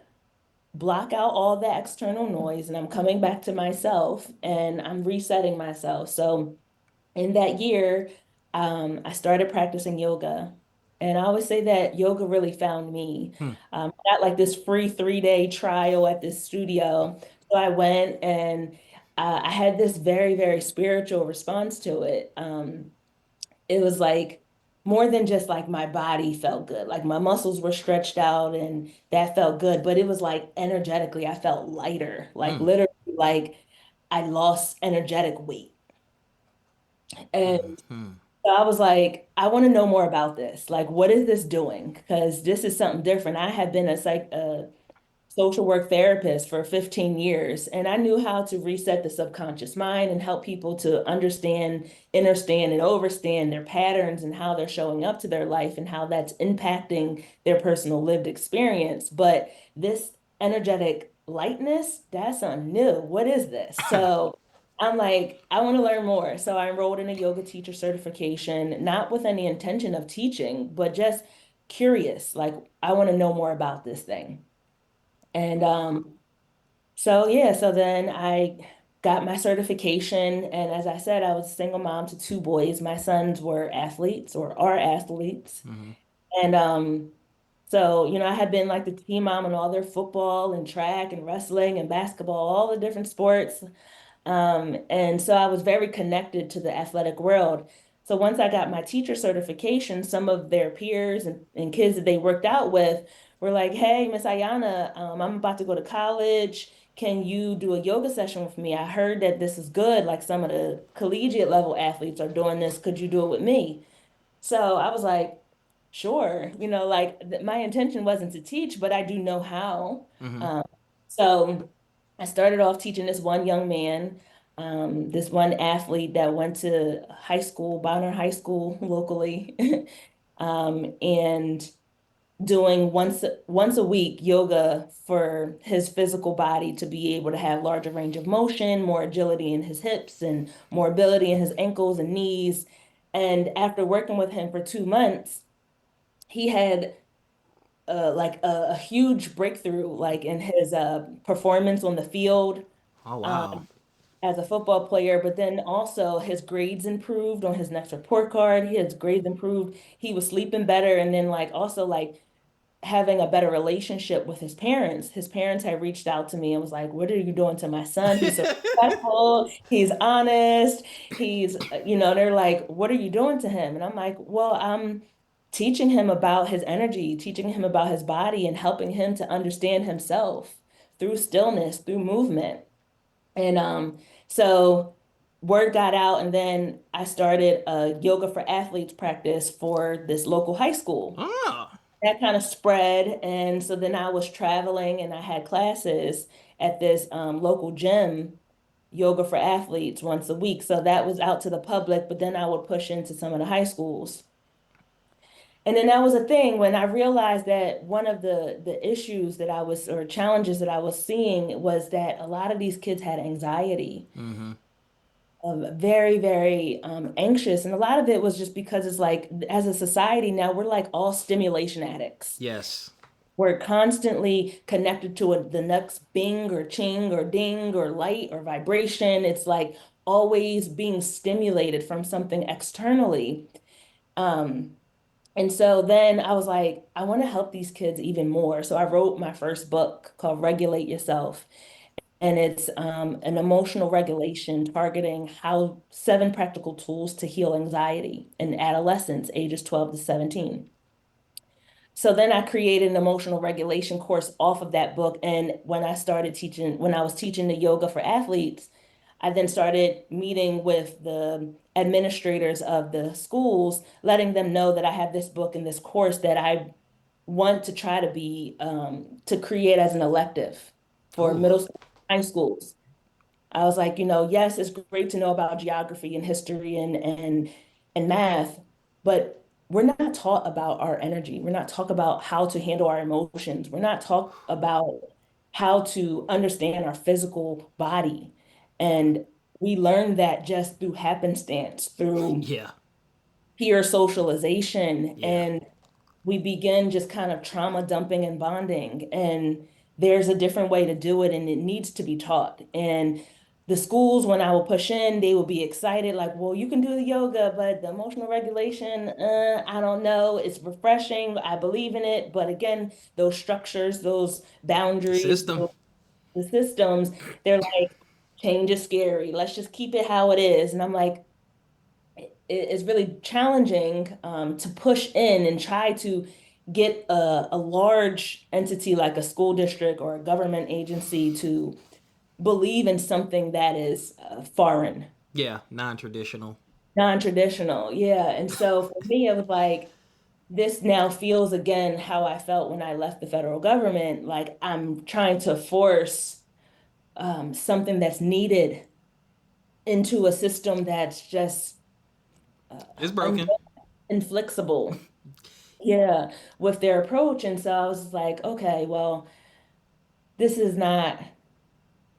block out all the external noise, and I'm coming back to myself and I'm resetting myself. So in that year, I started practicing yoga. And I always say that yoga really found me. Hmm. I got like this free 3-day trial at this studio. So I went, and I had this very, very spiritual response to it. It was like more than just like my body felt good. Like my muscles were stretched out and that felt good, but it was like energetically, I felt lighter, like Hmm. literally, like I lost energetic weight. And Hmm. so I was like, I want to know more about this. Like, what is this doing? Because this is something different. I had been a social work therapist for 15 years, and I knew how to reset the subconscious mind and help people to understand, understand, and overstand their patterns and how they're showing up to their life and how that's impacting their personal lived experience. But this energetic lightness, that's something new. What is this? So I'm like, I want to learn more. So I enrolled in a yoga teacher certification, not with any intention of teaching, but just curious. Like, I want to know more about this thing. And so yeah, so then I got my certification, and as I said, I was a single mom to two boys. My sons were athletes or are athletes. Hmm. And so, you know, I had been like the team mom in all their football and track and wrestling and basketball, all the different sports. And so I was very connected to the athletic world. So once I got my teacher certification, some of their peers and kids that they worked out with were like, "Hey, Miss Ayanna, I'm about to go to college. Can you do a yoga session with me? I heard that this is good. Like some of the collegiate level athletes are doing this. Could you do it with me?" So I was like, sure. You know, like my intention wasn't to teach, but I do know how. Hmm. Um, so I started off teaching this one young man, this one athlete that went to high school, Bonner High School locally, and doing once a week yoga for his physical body to be able to have larger range of motion, more agility in his hips, and more ability in his ankles and knees. And after working with him for 2 months, he had like a huge breakthrough, like in his performance on the field Oh um, wow. as a football player. But then also his grades improved on his next report card. His grades improved. He was sleeping better, and then like also like having a better relationship with his parents. His parents had reached out to me and was like, "What are you doing to my son? He's so respectful. He's honest. You know, they're like, what are you doing to him?" And I'm like, well, I'm teaching him about his energy, teaching him about his body, and helping him to understand himself through stillness, through movement. And so word got out, and then I started a yoga for athletes practice for this local high school. Ah. That kind of spread. And so then I was traveling and I had classes at this local gym. yoga for athletes once a week. So that was out to the public, but then I would push into some of the high schools. And then that was a thing when I realized that one of the issues that I was or challenges that I was seeing was that a lot of these kids had anxiety, Mm-hmm. very, very anxious. And a lot of it was just because it's like as a society now we're like all stimulation addicts. Yes. We're constantly connected to the next bing or ching or ding or light or vibration. It's like always being stimulated from something externally. Um, and so then I was like, I want to help these kids even more. So I wrote my first book called Regulate Yourself. And it's an emotional regulation targeting how 7 practical tools to heal anxiety in adolescents ages 12 to 17. So then I created an emotional regulation course off of that book. And when I was teaching the yoga for athletes, I then started meeting with the administrators of the schools, letting them know that I have this book and this course that I want to try to to create as an elective for Ooh. middle school, high schools. I was like, yes, it's great to know about geography and history and math, but we're not taught about our energy. We're not taught about how to handle our emotions. We're not taught about how to understand our physical body. And we learn that just through happenstance, through Yeah. peer socialization, Yeah. and we begin just kind of trauma dumping and bonding. And there's a different way to do it, and it needs to be taught. And the schools, when I will push in, they will be excited, like, well, you can do the yoga, but the emotional regulation, I don't know. It's refreshing. I believe in it. But again, those structures, those The boundaries, system. the systems, they're like, change is scary. Let's just keep it how it is. And I'm like, it's really challenging to push in and try to get a large entity like a school district or a government agency to believe in something that is foreign, Yeah. Non-traditional. non-traditional. Yeah. And so for me, it was like, this now feels again how I felt when I left the federal government. Like I'm trying to force something that's needed into a system that's just It's un broken. inflexible. Yeah, with their approach. And so I was like, okay, well, this is not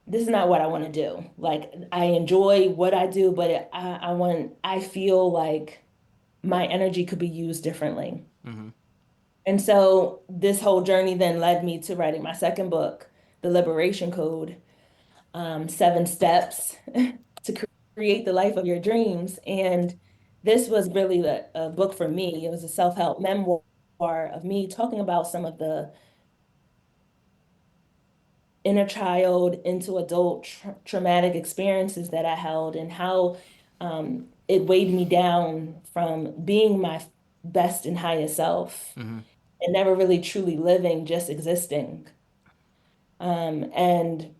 this is not what I want to do. Like I enjoy what I do, but I feel like my energy could be used differently. Mm-hmm. And so this whole journey then led me to writing my second book, The Liberation Code, 7 steps to create the life of your dreams. And this was really a book for me. It was a self-help memoir of me talking about some of the inner child into adult traumatic experiences that I held and how it weighed me down from being my best and highest self Mm-hmm. and never really truly living, just existing. And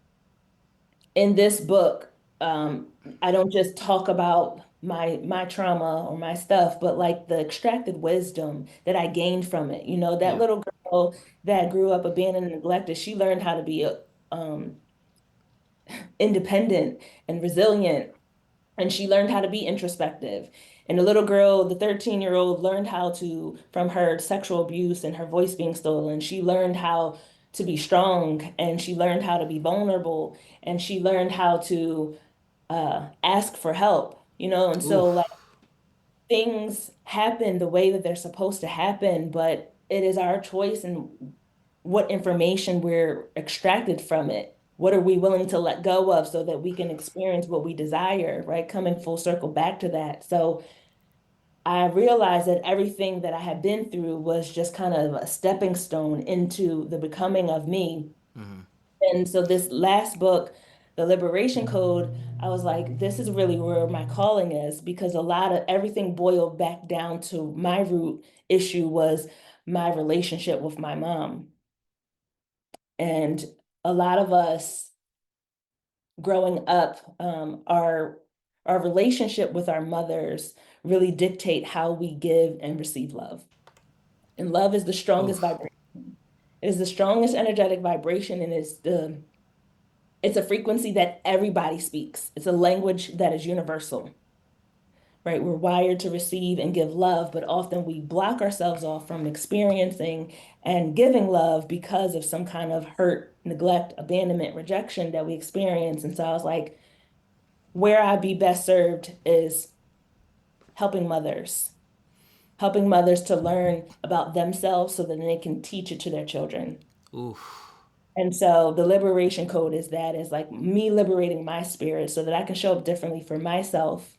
in this book, I don't just talk about my trauma or my stuff, but like the extracted wisdom that I gained from it. That Yeah. little girl that grew up abandoned and neglected, she learned how to be um, independent and resilient, and she learned how to be introspective. And the little girl, the 13-year-old, learned how to, from her sexual abuse and her voice being stolen, she learned how to be strong and she learned how to be vulnerable and she learned how to ask for help, and Ooh. so like things happen the way that they're supposed to happen, but it is our choice and what information we're extracted from it. What are we willing to let go of so that we can experience what we desire, right? Coming full circle back to that. So I realized that everything that I had been through was just kind of a stepping stone into the becoming of me. Mm-hmm. And so this last book, The Liberation Code, I was like, this is really where my calling is because a lot of everything boiled back down to my root issue was my relationship with my mom. And a lot of us growing up, our relationship with our mothers really dictate how we give and receive love. And love is the strongest Oof. vibration. It is the strongest energetic vibration, and it's the It's a frequency that everybody speaks. It's a language that is universal, right? We're wired to receive and give love, but often we block ourselves off from experiencing and giving love because of some kind of hurt, neglect, abandonment, rejection that we experience. And so I was like, where I'd be best served is helping mothers, helping mothers to learn about themselves so that they can teach it to their children. Oof. And so the liberation code is that is like me liberating my spirit so that I can show up differently for myself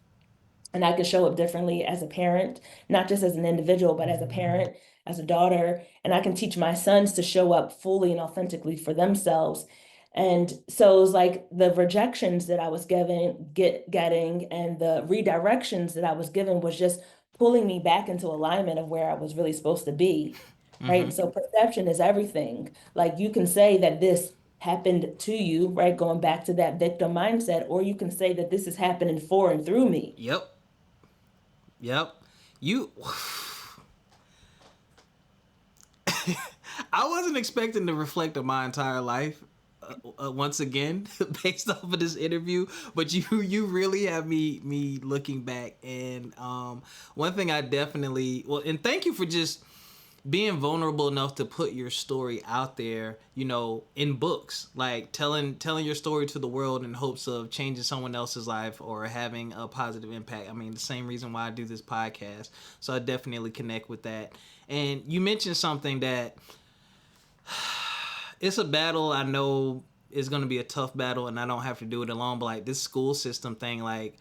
and I can show up differently as a parent, not just as an individual, but as a parent, as a daughter. And I can teach my sons to show up fully and authentically for themselves. And so it was like the rejections that I was getting and the redirections that I was given was just pulling me back into alignment of where I was really supposed to be. Right. Mm-hmm. And so perception is everything. Like you can say that this happened to you, right? Going back to that victim mindset, or you can say that this is happening for and through me. Yep. Yep. You. I wasn't expecting to reflect on my entire life. Once again, based off of this interview, but you really have me looking back, and one thing I definitely, well, and thank you for just being vulnerable enough to put your story out there, in books, like telling your story to the world in hopes of changing someone else's life or having a positive impact. I mean, the same reason why I do this podcast. So I definitely connect with that. And you mentioned something that it's a battle. I know it's going to be a tough battle and I don't have to do it alone, but like this school system thing, like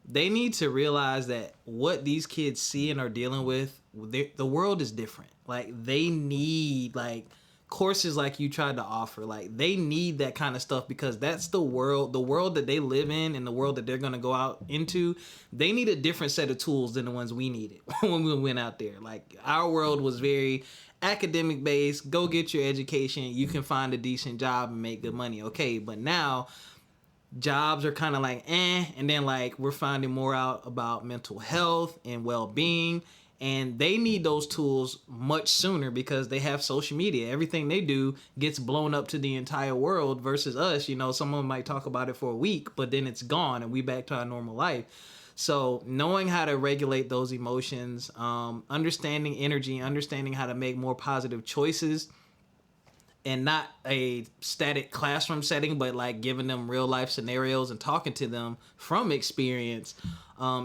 they need to realize that what these kids see and are dealing with, the world is different. Like they need like courses like you tried to offer. Like they need that kind of stuff because that's the world that they live in and the world that they're going to go out into. They need a different set of tools than the ones we needed when we went out there. Like our world was very academic based. Go get your education. You can find a decent job and make good money. Okay. But now jobs are kind of like and then like we're finding more out about mental health and well-being, and they need those tools much sooner because they have social media. Everything they do gets blown up to the entire world versus us. Someone might talk about it for a week but then it's gone and we back to our normal life. So knowing how to regulate those emotions, understanding energy, understanding how to make more positive choices, and not a static classroom setting, but like giving them real life scenarios and talking to them from experience,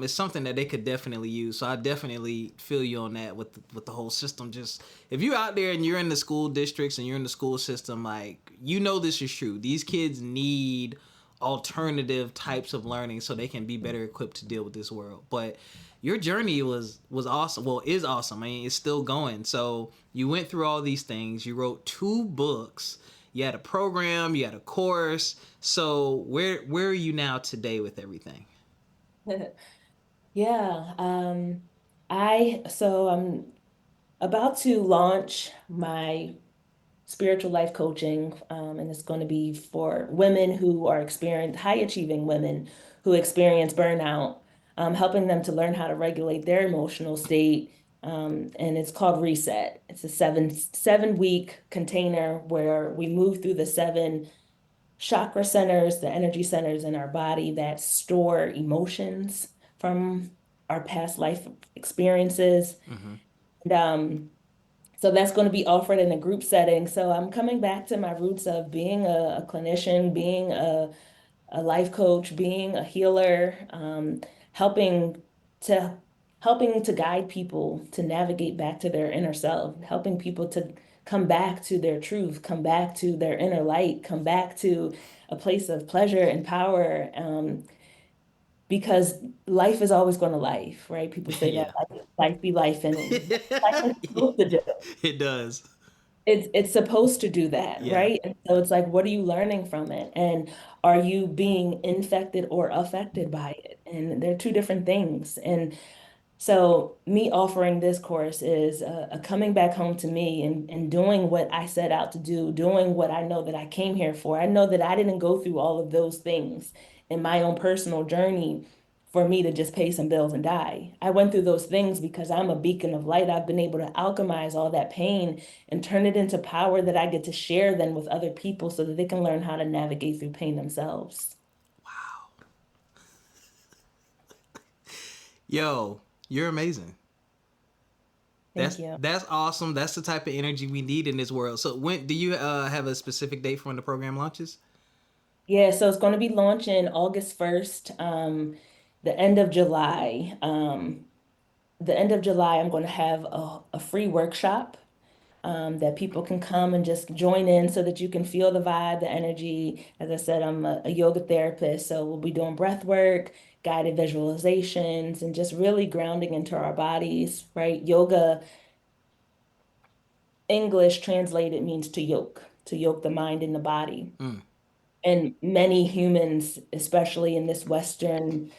is something that they could definitely use. So I definitely feel you on that with the whole system. Just if you're out there and you're in the school districts and you're in the school system, like this is true. These kids need alternative types of learning so they can be better equipped to deal with this world. But your journey was awesome. Well, is awesome. I mean, it's still going. So you went through all these things. You wrote 2 books. You had a program. You had a course. So where are you now today with everything? Yeah, I'm about to launch my spiritual life coaching, and it's going to be for women who are experienced high achieving women who experience burnout, helping them to learn how to regulate their emotional state. And it's called Reset. It's a seven week container where we move through the 7 chakra centers, the energy centers in our body that store emotions from our past life experiences. Mm-hmm. And so that's going to be offered in a group setting. So I'm coming back to my roots of being a clinician, being a life coach, being a healer, helping to helping to guide people to navigate back to their inner self, helping people to come back to their truth, come back to their inner light, come back to a place of pleasure and power. Because life is always going to life, right? People say that Yeah. life be life, and life is supposed to do. It does. It's supposed to do that, Yeah. right? And so it's like, what are you learning from it? And are you being infected or affected by it? And they're 2 different things. And so me offering this course is a coming back home to me and doing what I set out to do, doing what I know that I came here for. I know that I didn't go through all of those things in my own personal journey for me to just pay some bills and die. I went through those things because I'm a beacon of light. I've been able to alchemize all that pain and turn it into power that I get to share then with other people so that they can learn how to navigate through pain themselves. Yo, you're amazing. Thank you. That's awesome. That's the type of energy we need in this world. So when do you have a specific date for when the program launches? Yeah, so it's going to be launching August 1st, the end of July. The end of July, I'm going to have a free workshop that people can come and just join in so that you can feel the vibe, the energy. As I said, I'm a yoga therapist, so we'll be doing breath work, guided visualizations, and just really grounding into our bodies, right? Yoga, English translated means to yoke the mind and the body. Mm, And many humans, especially in this Western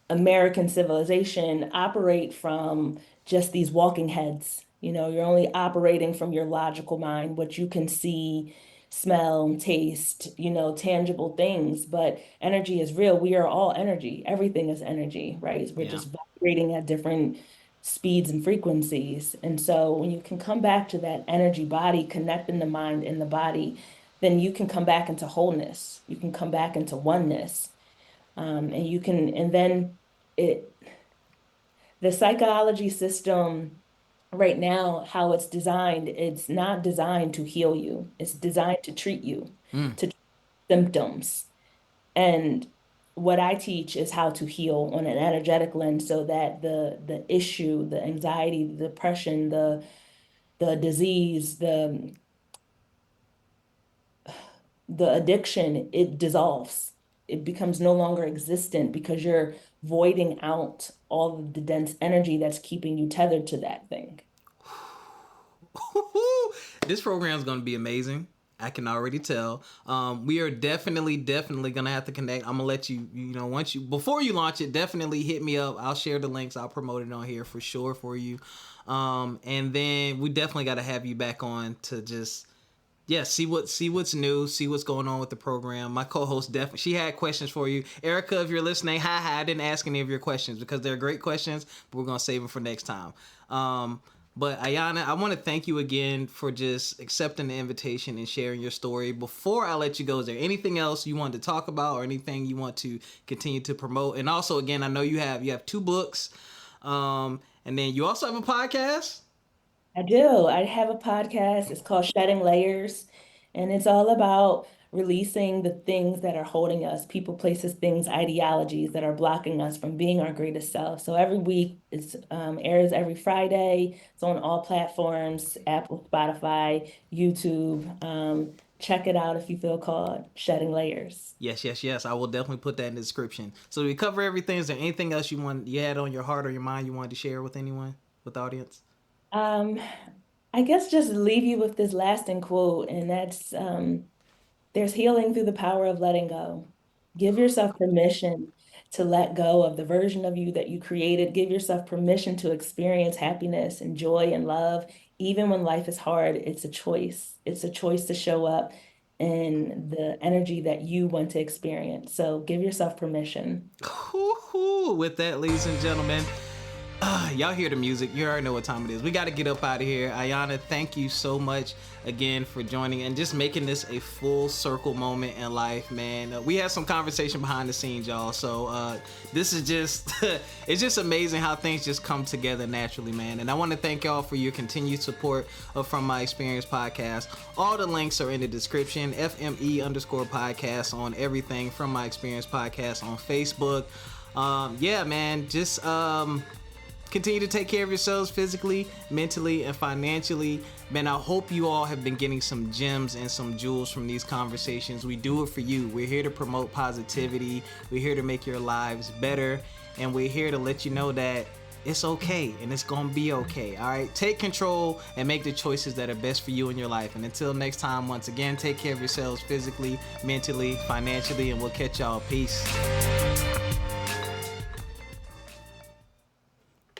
American civilization, operate from just these walking heads. You know, you're only operating from your logical mind, what you can see, smell, taste, tangible things. But energy is real. We are all energy. Everything is energy, right? We're yeah. just vibrating at different speeds and frequencies. And so when you can come back to that energy body, connecting the mind and the body, then you can come back into wholeness. You can come back into oneness. And you can, and then it, the psychology system right now, how it's designed, it's not designed to heal you. It's designed to treat you, Mm. to treat symptoms. And what I teach is how to heal on an energetic lens so that the issue, the anxiety, the depression, the disease, the addiction, it dissolves. It becomes no longer existent because you're voiding out all of the dense energy that's keeping you tethered to that thing. This program is going to be amazing. I can already tell. We are definitely gonna have to connect. I'm gonna let you, before you launch it, definitely hit me up. I'll share the links. I'll promote it on here for sure for you. And then we definitely got to have you back on to just, see what's new, see what's going on with the program. My co-host definitely, she had questions for you. Erica, if you're listening, hi, I didn't ask any of your questions because they're great questions, but we're gonna save them for next time. But Ayanna, I want to thank you again for just accepting the invitation and sharing your story. Before I let you go, is there anything else you want to talk about or anything you want to continue to promote? And also, again, I know you have 2 books, and then you also have a podcast. I do. I have a podcast. It's called Shedding Layers, and it's all about releasing the things that are holding us, people, places, things, ideologies that are blocking us from being our greatest self. So every week it airs every Friday. It's on all platforms, Apple, Spotify, YouTube. Check it out if you feel called. Shedding Layers. Yes. I will definitely put that in the description. So we cover everything. Is there anything else you had on your heart or your mind you wanted to share with anyone, with the audience? Um, I guess just leave you with this lasting quote, and that's there's healing through the power of letting go. Give yourself permission to let go of the version of you that you created. Give yourself permission to experience happiness and joy and love. Even when life is hard, it's a choice. It's a choice to show up in the energy that you want to experience. So give yourself permission. With that, ladies and gentlemen, y'all hear the music. You already know what time it is. We got to get up out of here. Ayanna, thank you so much again for joining and just making this a full circle moment in life, man. We had some conversation behind the scenes, y'all. So this is just, it's just amazing how things just come together naturally, man. And I want to thank y'all for your continued support of From My Experience podcast. All the links are in the description. FME_podcast on everything. From My Experience podcast on Facebook. Man, just continue to take care of yourselves physically, mentally, and financially. Man, I hope you all have been getting some gems and some jewels from these conversations. We do it for you. We're here to promote positivity. We're here to make your lives better. And we're here to let you know that it's okay and it's gonna be okay. All right, take control and make the choices that are best for you in your life. And until next time, once again, take care of yourselves physically, mentally, financially, and we'll catch y'all. Peace.